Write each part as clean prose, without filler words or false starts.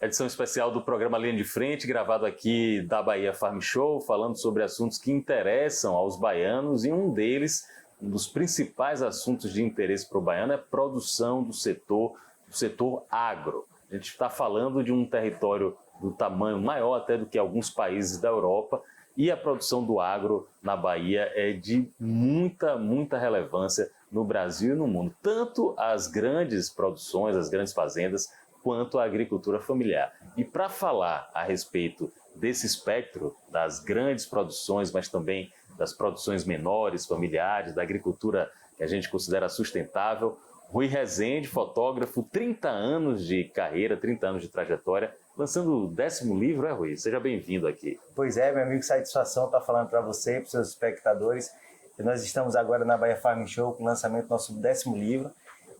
Edição especial do programa Linha de Frente, gravado aqui da Bahia Farm Show, falando sobre assuntos que interessam aos baianos, e um deles, um dos principais assuntos de interesse para o baiano é a produção do setor agro. A gente está falando de um território do tamanho maior até do que alguns países da Europa, e a produção do agro na Bahia é de muita relevância no Brasil e no mundo. Tanto as grandes produções, as grandes fazendas, quanto a agricultura familiar. E para falar a respeito desse espectro das grandes produções, mas também das produções menores, familiares, da agricultura que a gente considera sustentável, Rui Rezende, fotógrafo, 30 anos de carreira, 30 anos de trajetória, lançando o 10º livro, Rui? Seja bem-vindo aqui. Pois é, meu amigo, satisfação estar falando para você e para os seus espectadores. Nós estamos agora na Bahia Farm Show com o lançamento do nosso 10º livro.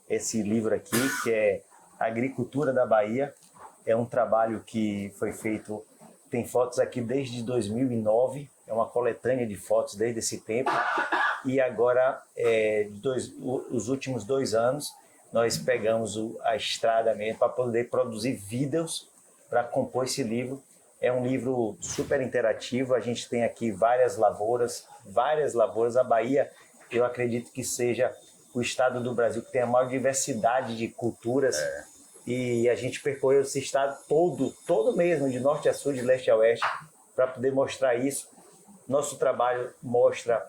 Esse livro aqui, que é Agricultura da Bahia, é um trabalho que foi feito, tem fotos aqui desde 2009, é uma coletânea de fotos desde esse tempo. E agora, os últimos 2 anos, nós pegamos a estrada mesmo para poder produzir vídeos para compor esse livro. É um livro super interativo, a gente tem aqui várias lavouras. A Bahia, eu acredito que seja o estado do Brasil que tem a maior diversidade de culturas. E a gente percorreu esse estado todo mesmo, de norte a sul, de leste a oeste, para poder mostrar isso. Nosso trabalho mostra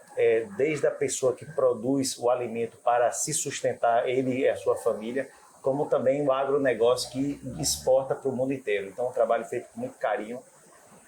desde a pessoa que produz o alimento para se sustentar, ele e a sua família, como também o agronegócio que exporta para o mundo inteiro. Então, é um trabalho feito com muito carinho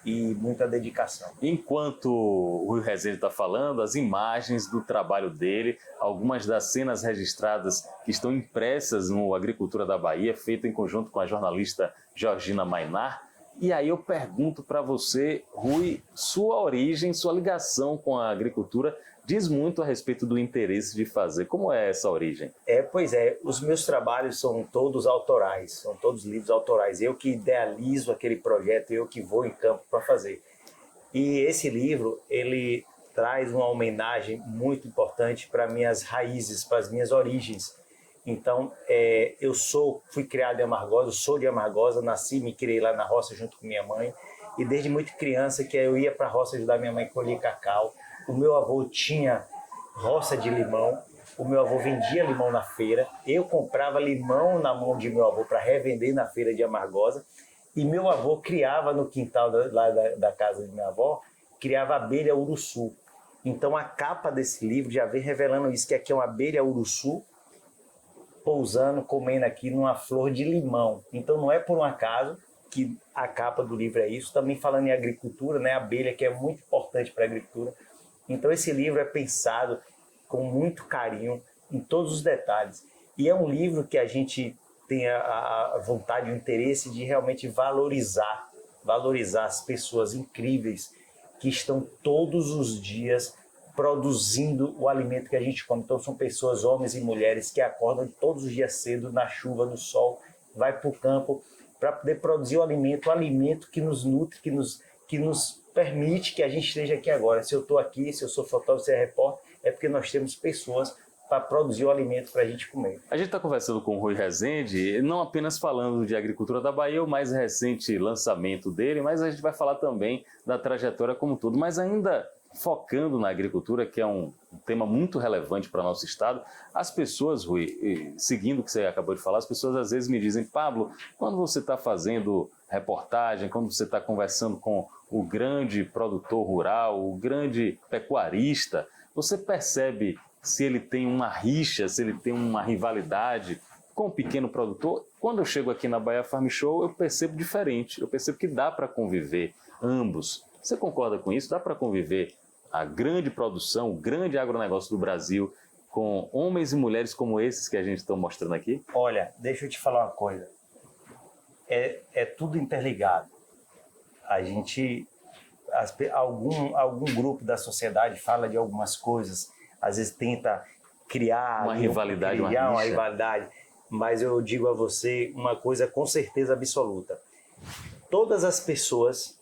e muita dedicação. Enquanto o Rui Rezende está falando, as imagens do trabalho dele, algumas das cenas registradas que estão impressas no Agricultura da Bahia, feita em conjunto com a jornalista Georgina Mainar. E aí eu pergunto para você, Rui, sua origem, sua ligação com a agricultura diz muito a respeito do interesse de fazer. Como é essa origem? Pois é, os meus trabalhos são todos autorais, são todos livros autorais. Eu que idealizo aquele projeto, eu que vou em campo para fazer. E esse livro, ele traz uma homenagem muito importante para minhas raízes, para as minhas origens. Então, fui criado em Amargosa, sou de Amargosa, nasci, me criei lá na roça junto com minha mãe. E desde muito criança que eu ia para a roça ajudar minha mãe a colher cacau. O meu avô tinha roça de limão, o meu avô vendia limão na feira. Eu comprava limão na mão de meu avô para revender na feira de Amargosa. E meu avô criava no quintal da casa de minha avó, criava abelha uruçu. Então, a capa desse livro já vem revelando isso, que aqui é uma abelha uruçu, pousando, comendo aqui numa flor de limão. Então não é por um acaso que a capa do livro é isso. Também falando em agricultura, né? A abelha, que é muito importante para a agricultura. Então esse livro é pensado com muito carinho em todos os detalhes. E é um livro que a gente tem a vontade, o interesse de realmente valorizar as pessoas incríveis que estão todos os dias produzindo o alimento que a gente come. Então são pessoas, homens e mulheres, que acordam todos os dias cedo, na chuva, no sol, vai para o campo para poder produzir o alimento que nos nutre, que nos permite que a gente esteja aqui agora. Se eu estou aqui, se eu sou fotógrafo, se é repórter, é porque nós temos pessoas para produzir o alimento para a gente comer. A gente está conversando com o Rui Rezende, não apenas falando de Agricultura da Bahia, o mais recente lançamento dele, mas a gente vai falar também da trajetória como um todo, mas ainda focando na agricultura, que é um tema muito relevante para o nosso estado. As pessoas, Rui, seguindo o que você acabou de falar, as pessoas às vezes me dizem: Pablo, quando você está fazendo reportagem, quando você está conversando com o grande produtor rural, o grande pecuarista, você percebe se ele tem uma rixa, se ele tem uma rivalidade com o pequeno produtor? Quando eu chego aqui na Bahia Farm Show, eu percebo diferente, eu percebo que dá para conviver ambos. Você concorda com isso? Dá para conviver a grande produção, o grande agronegócio do Brasil com homens e mulheres como esses que a gente está mostrando aqui? Olha, deixa eu te falar uma coisa. É tudo interligado. Algum grupo da sociedade fala de algumas coisas, às vezes tenta criar uma rivalidade, uma rivalidade, mas eu digo a você uma coisa com certeza absoluta. Todas as pessoas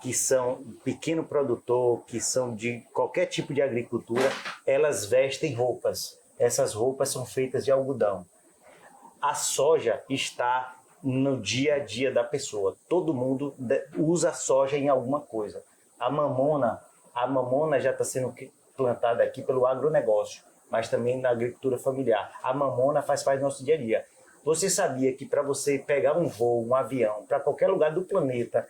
que são pequeno produtor, que são de qualquer tipo de agricultura, elas vestem roupas. Essas roupas são feitas de algodão. A soja está no dia a dia da pessoa. Todo mundo usa soja em alguma coisa. A mamona já está sendo plantada aqui pelo agronegócio, mas também na agricultura familiar. A mamona faz parte do nosso dia a dia. Você sabia que para você pegar um voo, um avião, para qualquer lugar do planeta,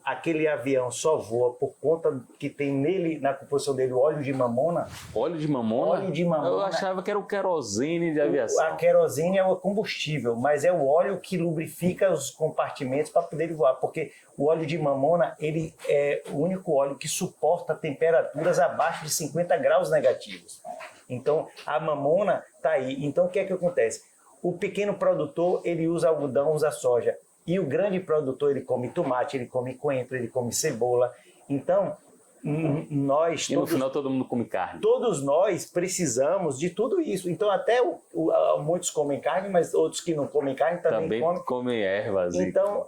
aquele avião só voa por conta que tem nele, na composição dele, óleo de mamona? Óleo de mamona? Óleo de mamona. Eu achava que era o querosene de aviação. A querosene é o combustível, mas é o óleo que lubrifica os compartimentos para poder voar, porque o óleo de mamona, ele é o único óleo que suporta temperaturas abaixo de 50 graus negativos. Então, a mamona está aí. Então, o que é que acontece? O pequeno produtor, ele usa algodão, usa soja. E o grande produtor, ele come tomate, ele come coentro, ele come cebola. Então, nós... E no final todo mundo come carne. Todos nós precisamos de tudo isso. Então, até muitos comem carne, mas outros que não comem carne também comem ervas. Então,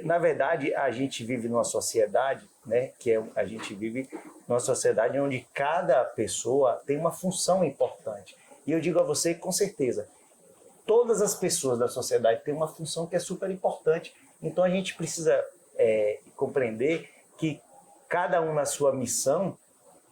na verdade, a gente vive numa sociedade, né, a gente vive numa sociedade onde cada pessoa tem uma função importante. E eu digo a você, com certeza, todas as pessoas da sociedade têm uma função que é super importante. Então a gente precisa compreender que cada um na sua missão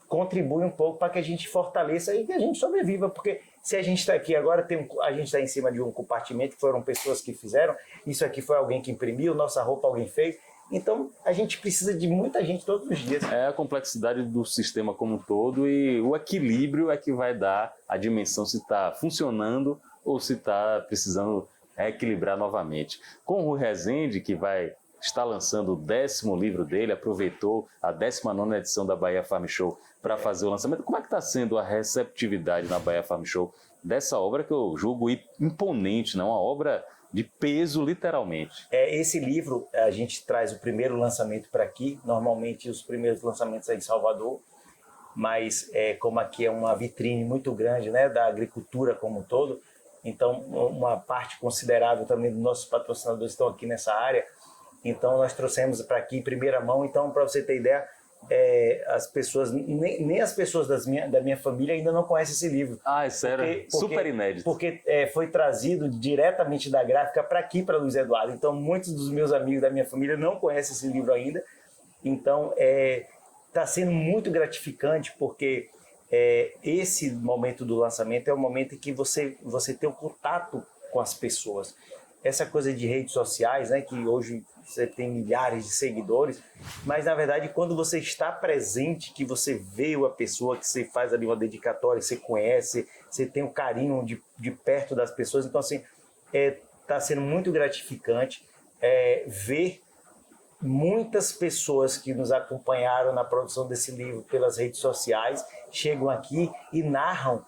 contribui um pouco para que a gente fortaleça e que a gente sobreviva. Porque se a gente está aqui agora, a gente está em cima de um compartimento, que foram pessoas que fizeram, isso aqui foi alguém que imprimiu, nossa roupa alguém fez. Então a gente precisa de muita gente todos os dias. É a complexidade do sistema como um todo e o equilíbrio é que vai dar a dimensão se está funcionando ou se está precisando equilibrar novamente. Com o Rui Rezende, que vai estar lançando o 10º livro dele, aproveitou a 19ª edição da Bahia Farm Show para fazer o lançamento. Como é que está sendo a receptividade na Bahia Farm Show dessa obra que eu julgo imponente, não? Uma obra de peso, literalmente. Esse livro, a gente traz o primeiro lançamento para aqui. Normalmente os primeiros lançamentos é em Salvador, mas como aqui é uma vitrine muito grande, né, da agricultura como um todo, então uma parte considerável também dos nossos patrocinadores estão aqui nessa área. Então nós trouxemos para aqui em primeira mão. Então, para você ter ideia, as pessoas, nem as pessoas da minha família ainda não conhecem esse livro. Ah, é sério? Super inédito. Porque foi trazido diretamente da gráfica para aqui, para Luiz Eduardo. Então, muitos dos meus amigos da minha família não conhecem esse livro ainda. Então, está sendo muito gratificante, porque esse momento do lançamento é o momento em que você tem um contato com as pessoas. Essa coisa de redes sociais, né, que hoje você tem milhares de seguidores, mas na verdade quando você está presente, que você vê a pessoa, que você faz ali uma dedicatória, você conhece, você tem um carinho de perto das pessoas. Então assim, está sendo muito gratificante ver muitas pessoas que nos acompanharam na produção desse livro pelas redes sociais, chegam aqui e narram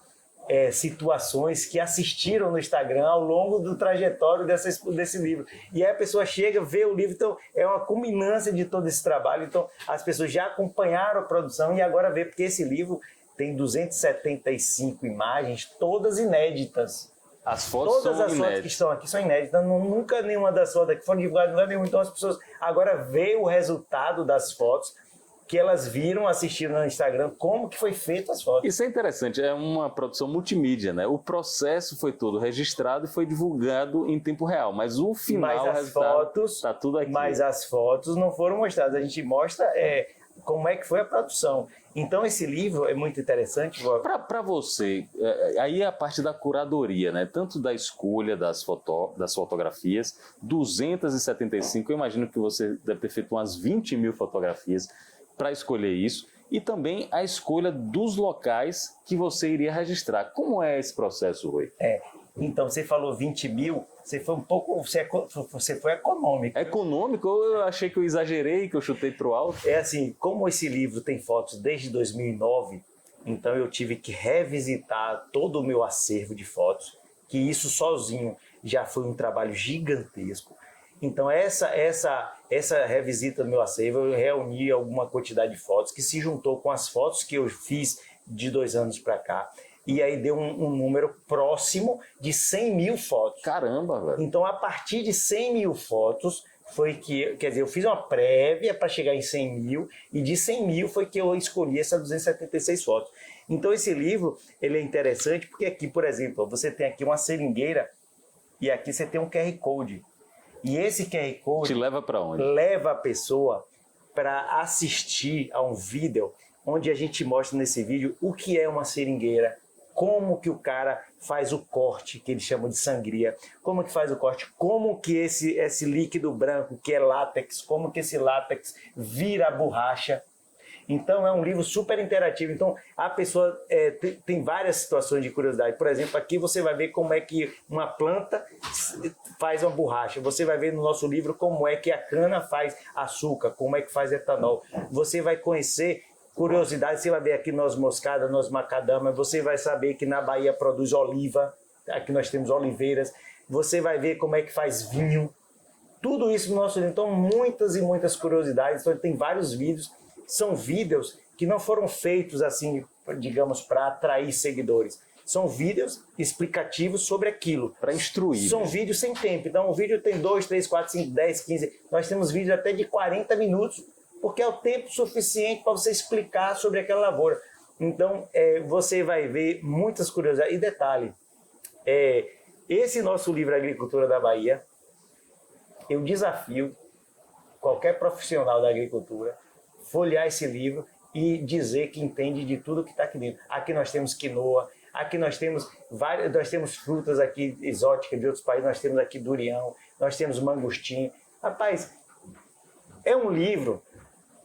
situações que assistiram no Instagram ao longo do trajetório desse livro. E aí a pessoa chega, vê o livro, então é uma culminância de todo esse trabalho. Então as pessoas já acompanharam a produção e agora vê, porque esse livro tem 275 imagens, todas inéditas. As fotos Todas são as inéditas. fotos que estão aqui são inéditas. Nunca nenhuma das fotos aqui foram divulgadas em lugar nenhum. Então as pessoas agora veem o resultado das fotos que elas viram, assistiram no Instagram, como que foi feito as fotos. Isso é interessante, é uma produção multimídia, né? O processo foi todo registrado e foi divulgado em tempo real, mas o final, o resultado, está tudo aqui. Mas as fotos não foram mostradas, a gente mostra como é que foi a produção. Então esse livro é muito interessante. Para você, aí é a parte da curadoria, né? Tanto da escolha das fotografias, 275, eu imagino que você deve ter feito umas 20 mil fotografias para escolher isso, e também a escolha dos locais que você iria registrar. Como é esse processo, Rui? Então, você falou 20 mil, você foi econômico. Econômico? Eu achei que eu exagerei, que eu chutei para o alto. É assim, como esse livro tem fotos desde 2009, então eu tive que revisitar todo o meu acervo de fotos, que isso sozinho já foi um trabalho gigantesco. Então essa revisita do meu acervo, eu reuni alguma quantidade de fotos que se juntou com as fotos que eu fiz de 2 anos para cá. E aí deu um número próximo de 100 mil fotos. Caramba, velho. Então a partir de 100 mil fotos foi que, quer dizer, eu fiz uma prévia para chegar em 100 mil e de 100 mil foi que eu escolhi essas 276 fotos. Então esse livro, ele é interessante porque aqui, por exemplo, você tem aqui uma seringueira e aqui você tem um QR Code. E esse QR Code te leva para onde? Leva a pessoa para assistir a um vídeo onde a gente mostra nesse vídeo o que é uma seringueira, como que o cara faz o corte, que eles chamam de sangria, como que faz o corte, como que esse líquido branco, que é látex, como que esse látex vira borracha. Então é um livro super interativo. Então a pessoa tem várias situações de curiosidade. Por exemplo, aqui você vai ver como é que uma planta faz uma borracha. Você vai ver no nosso livro como é que a cana faz açúcar, como é que faz etanol. Você vai conhecer curiosidades, você vai ver aqui noz moscada, noz macadâmia, você vai saber que na Bahia produz oliva, aqui nós temos oliveiras. Você vai ver como é que faz vinho. Tudo isso no nosso livro. Então muitas e muitas curiosidades. Então tem vários vídeos. São vídeos que não foram feitos assim, digamos, para atrair seguidores. São vídeos explicativos sobre aquilo. Para instruir. São vídeos sem tempo. Então o vídeo tem 2, 3, 4, 5, 10, 15. Nós temos vídeos até de 40 minutos, porque é o tempo suficiente para você explicar sobre aquela lavoura. Então você vai ver muitas curiosidades. E detalhe, esse nosso livro Agricultura da Bahia, eu desafio qualquer profissional da agricultura folhear esse livro e dizer que entende de tudo que está aqui dentro. Aqui nós temos quinoa, aqui nós temos frutas aqui exóticas de outros países, nós temos aqui durião, nós temos mangostim. Rapaz, é um livro...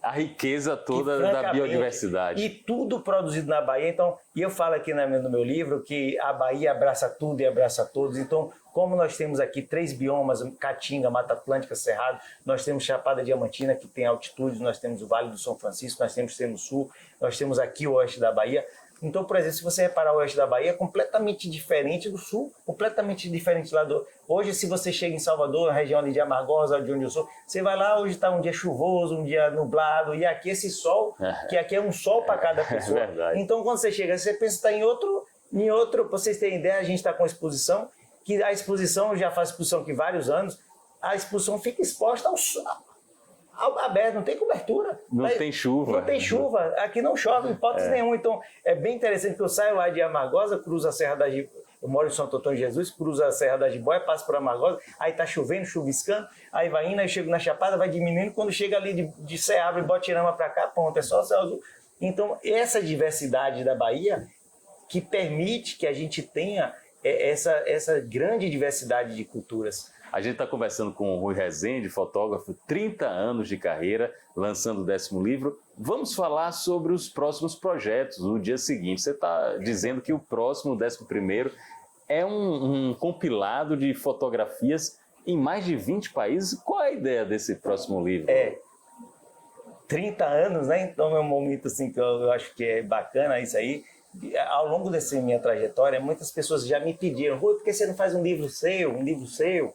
A riqueza toda da biodiversidade. E tudo produzido na Bahia. Então, e eu falo aqui no meu livro que a Bahia abraça tudo e abraça todos. Então, como nós temos aqui 3 biomas, Caatinga, Mata Atlântica, Cerrado, nós temos Chapada Diamantina, que tem altitude, nós temos o Vale do São Francisco, nós temos o Extremo Sul, nós temos aqui o Oeste da Bahia. Então, por exemplo, se você reparar o Oeste da Bahia, é completamente diferente do Sul, completamente diferente lá do... Hoje, se você chega em Salvador, na região ali de Amargosa, de onde eu sou, você vai lá, hoje está um dia chuvoso, um dia nublado, e aqui esse sol, que aqui é um sol para cada pessoa. É verdade. Então, quando você chega, você pensa que está em outro... Para vocês terem ideia, a gente está com a exposição, que a exposição, já faz exposição aqui vários anos, a exposição fica exposta ao sol. Aberto, não tem cobertura. Não tem chuva. Não tem chuva. Aqui não chove, em hipótese nenhuma. Então, é bem interessante que eu saio lá de Amargosa, cruzo a Serra da Jiboia, eu moro em Santo Antônio de Jesus, cruzo a Serra da Jiboia, passo por Amargosa, aí tá chovendo, chuviscando, aí vai indo, aí chego na Chapada, vai diminuindo, quando chega ali de Ceará e Botirama para cá, pronto, é só céu azul. Então, essa diversidade da Bahia, que permite que a gente tenha essa grande diversidade de culturas. A gente está conversando com o Rui Rezende, fotógrafo, 30 anos de carreira, lançando o 10º livro. Vamos falar sobre os próximos projetos no dia seguinte. Você está dizendo que o próximo, o 11º, é um compilado de fotografias em mais de 20 países. Qual é a ideia desse próximo livro? 30 anos, né? Então é um momento assim que eu acho que é bacana isso aí. Ao longo dessa minha trajetória, muitas pessoas já me pediram: Rui, por que você não faz um livro seu?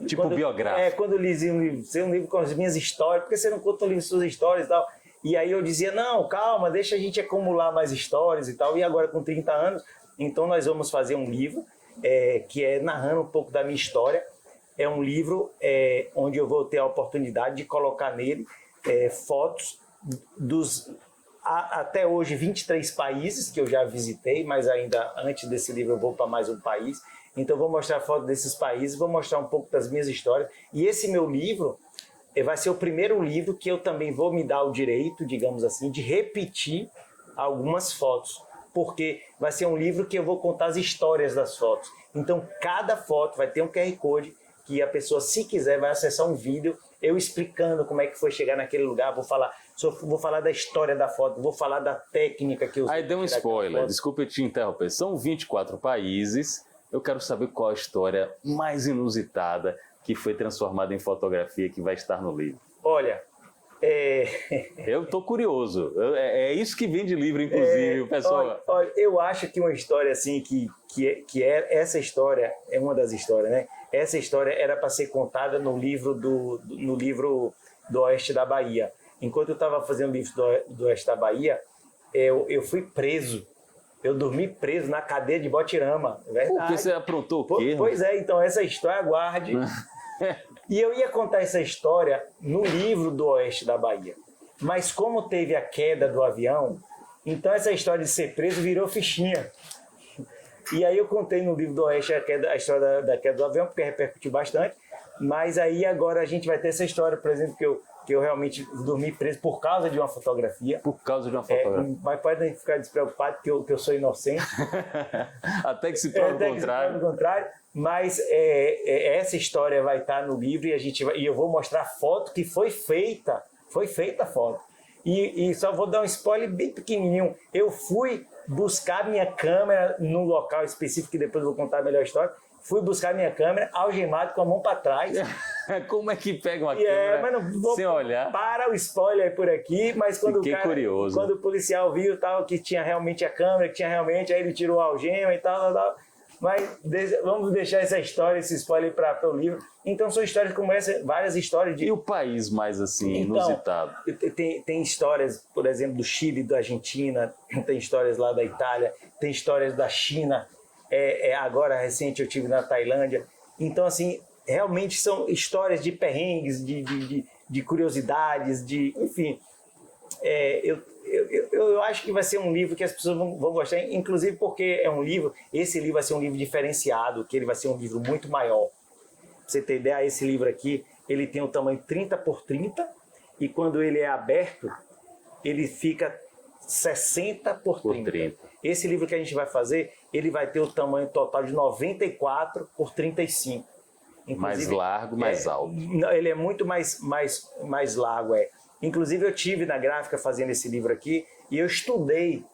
Tipo biográfico. Quando eu dizia um livro com as minhas histórias, por que você não conta um livro com suas histórias e tal? E aí eu dizia: não, calma, deixa a gente acumular mais histórias e tal. E agora com 30 anos, então nós vamos fazer um livro que é narrando um pouco da minha história. É um livro onde eu vou ter a oportunidade de colocar nele fotos dos... até hoje 23 países que eu já visitei, mas ainda antes desse livro eu vou para mais um país. Então eu vou mostrar foto desses países, vou mostrar um pouco das minhas histórias. E esse meu livro vai ser o primeiro livro que eu também vou me dar o direito, digamos assim, de repetir algumas fotos. Porque vai ser um livro que eu vou contar as histórias das fotos. Então cada foto vai ter um QR Code que a pessoa, se quiser, vai acessar um vídeo eu explicando como é que foi chegar naquele lugar. Vou falar da história da foto, vou falar da técnica que eu usei. Aí deu um spoiler, desculpa te interromper. São 24 países. Eu quero saber qual a história mais inusitada que foi transformada em fotografia que vai estar no livro. Olha, eu estou curioso. É isso que vem de livro, inclusive, pessoal. Olha, eu acho que uma história assim, essa história é uma das histórias, né? Essa história era para ser contada no livro do Oeste da Bahia. Enquanto eu estava fazendo o livro do Oeste da Bahia, eu fui preso. Eu dormi preso na cadeia de Botirama, é verdade. Porque você aprontou o quê? Pois é, então essa história aguarde. E eu ia contar essa história no livro do Oeste da Bahia. Mas como teve a queda do avião, então essa história de ser preso virou fichinha. E aí eu contei no livro do Oeste a história da queda do avião, porque repercutiu bastante. Mas aí agora a gente vai ter essa história, por exemplo, que eu realmente dormi preso por causa de uma fotografia. Por causa de uma fotografia. Mas pode ficar despreocupado que eu sou inocente. Até que se prove o contrário. Mas essa história vai estar no livro e eu vou mostrar a foto que foi feita. Foi feita a foto. E só vou dar um spoiler bem pequenininho. Eu fui buscar minha câmera num local específico, que depois eu vou contar melhor a história. Fui buscar minha câmera algemado com a mão para trás. Como é que pega uma câmera mas não vou, sem olhar? Para o spoiler por aqui, mas quando curioso. Quando o policial viu tal, que tinha realmente a câmera, que tinha realmente, aí ele tirou a algema e tal. Mas vamos deixar essa história, esse spoiler para o livro. Então são histórias como essa, várias histórias de... E o país mais assim, inusitado? Tem histórias, por exemplo, do Chile, da Argentina, tem histórias lá da Itália, tem histórias da China. Agora, recente, eu estive na Tailândia. Então, assim, realmente são histórias de perrengues, de curiosidades, enfim. Eu acho que vai ser um livro que as pessoas vão gostar, inclusive porque esse livro vai ser um livro diferenciado, que ele vai ser um livro muito maior. Pra você ter ideia, esse livro aqui, ele tem um tamanho 30 por 30 e quando ele é aberto, ele fica 60 por 30. Esse livro que a gente vai fazer, ele vai ter o tamanho total de 94 por 35. Inclusive, mais largo, mais alto. Ele é muito mais largo, Inclusive, eu tive na gráfica fazendo esse livro aqui e eu estudei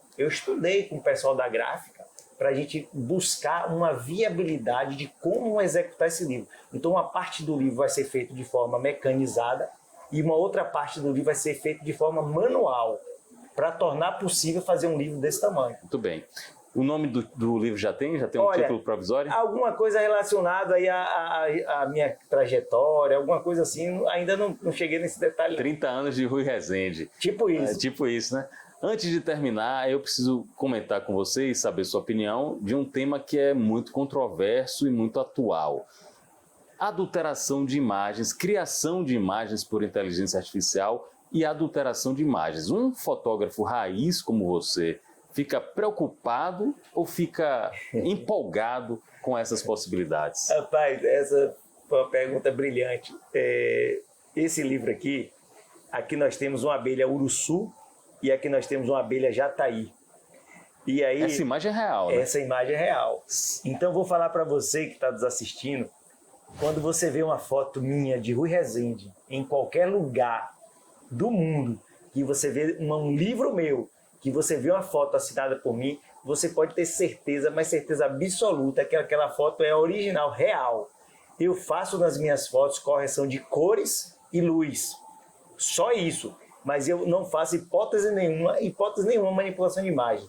com o pessoal da gráfica para a gente buscar uma viabilidade de como executar esse livro. Então, uma parte do livro vai ser feita de forma mecanizada e uma outra parte do livro vai ser feita de forma manual para tornar possível fazer um livro desse tamanho. Muito bem. O nome do livro já tem um título provisório? Alguma coisa relacionada aí à minha trajetória, alguma coisa assim, ainda não cheguei nesse detalhe. 30 anos de Rui Rezende. Tipo isso. Tipo isso, né? Antes de terminar, eu preciso comentar com você e saber sua opinião de um tema que é muito controverso e muito atual. Adulteração de imagens, criação de imagens por inteligência artificial e adulteração de imagens. Um fotógrafo raiz como você fica preocupado ou fica empolgado com essas possibilidades? Rapaz, essa foi uma pergunta brilhante. Esse livro aqui nós temos uma abelha uruçu e aqui nós temos uma abelha jataí. E aí, essa imagem é real, né? Essa imagem é real. Então vou falar para você que está nos assistindo, quando você vê uma foto minha de Rui Rezende em qualquer lugar do mundo, que você vê um livro meu, que você vê uma foto assinada por mim, você pode ter certeza, mas certeza absoluta, que aquela foto é original, real. Eu faço nas minhas fotos correção de cores e luz. Só isso. Mas eu não faço hipótese nenhuma manipulação de imagem.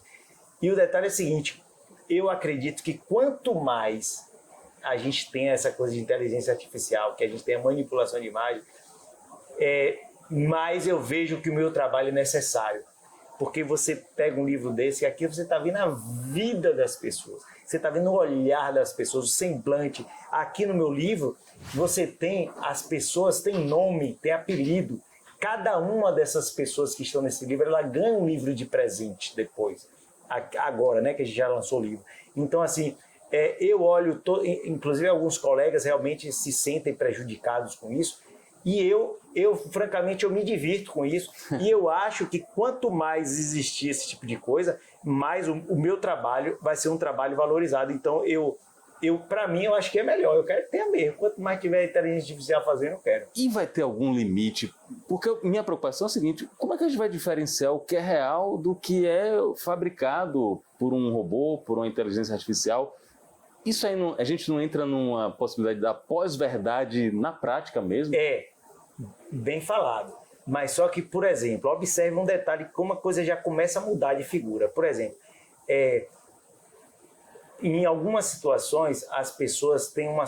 E o detalhe é o seguinte, eu acredito que quanto mais a gente tem essa coisa de inteligência artificial, que a gente tem a manipulação de imagem, mais eu vejo que o meu trabalho é necessário. Porque você pega um livro desse e aqui você está vendo a vida das pessoas. Você está vendo o olhar das pessoas, o semblante. Aqui no meu livro, as pessoas têm nome, têm apelido. Cada uma dessas pessoas que estão nesse livro, ela ganha um livro de presente depois. Agora, né, que a gente já lançou o livro. Então, assim, eu olho, inclusive alguns colegas realmente se sentem prejudicados com isso. E eu, francamente, eu me divirto com isso. E eu acho que quanto mais existir esse tipo de coisa, mais o meu trabalho vai ser um trabalho valorizado. Então, para mim, eu acho que é melhor. Eu quero ter mesmo. Quanto mais tiver inteligência artificial fazendo, eu quero. E vai ter algum limite? Porque minha preocupação é a seguinte, como é que a gente vai diferenciar o que é real do que é fabricado por um robô, por uma inteligência artificial? Isso aí, a gente não entra numa possibilidade da pós-verdade na prática mesmo? Bem falado. Mas só que, por exemplo, observe um detalhe, como a coisa já começa a mudar de figura. Por exemplo, em algumas situações, as pessoas têm uma...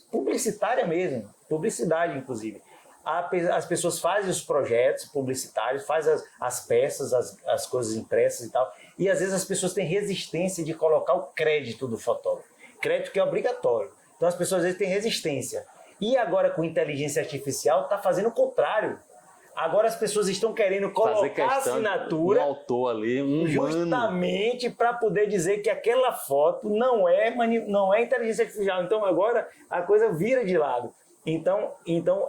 publicitária mesmo, publicidade, inclusive. As pessoas fazem os projetos publicitários, fazem as peças, as coisas impressas e tal, e às vezes as pessoas têm resistência de colocar o crédito do fotógrafo. Crédito que é obrigatório. Então as pessoas às vezes têm resistência. E agora com inteligência artificial está fazendo o contrário. Agora as pessoas estão querendo colocar a assinatura, um autor ali, um justamente para poder dizer que aquela foto não é inteligência artificial. Então agora a coisa vira de lado. Então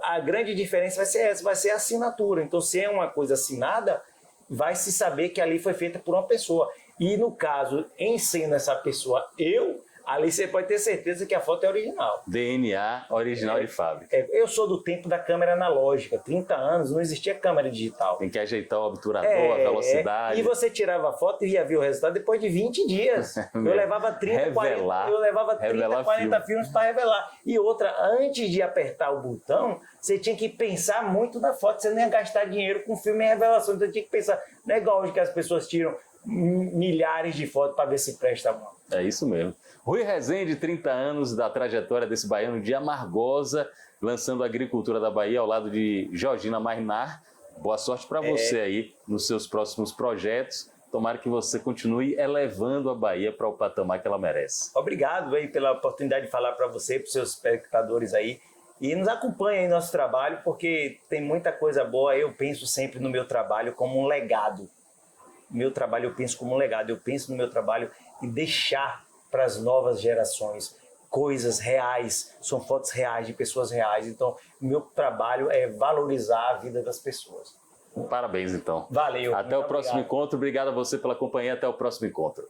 a grande diferença vai ser essa, vai ser a assinatura. Então se é uma coisa assinada, vai se saber que ali foi feita por uma pessoa. E no caso, em sendo essa pessoa ali você pode ter certeza que a foto é original. DNA original de fábrica. Eu sou do tempo da câmera analógica. 30 anos não existia câmera digital. Tem que ajeitar o obturador, a velocidade. E você tirava a foto e ia ver o resultado depois de 20 dias. Eu levava 30, 40 filmes para revelar. E outra, antes de apertar o botão, você tinha que pensar muito na foto. Você não ia gastar dinheiro com filme em revelação. Então tinha que pensar. Não é igual hoje que as pessoas tiram milhares de fotos para ver se presta uma. É isso mesmo. Rui Rezende, 30 anos da trajetória desse baiano de Amargosa, lançando a agricultura da Bahia ao lado de Georgina Marinar. Boa sorte para você aí nos seus próximos projetos. Tomara que você continue elevando a Bahia para o patamar que ela merece. Obrigado aí pela oportunidade de falar para você, para os seus espectadores aí. E nos acompanhe aí no nosso trabalho, porque tem muita coisa boa. Eu penso sempre no meu trabalho como um legado. Meu trabalho eu penso como um legado. Eu penso no meu trabalho e deixar para as novas gerações coisas reais, são fotos reais de pessoas reais. Então, meu trabalho é valorizar a vida das pessoas. Parabéns, então. Valeu. Até o próximo encontro. Obrigado a você pela companhia. Até o próximo encontro.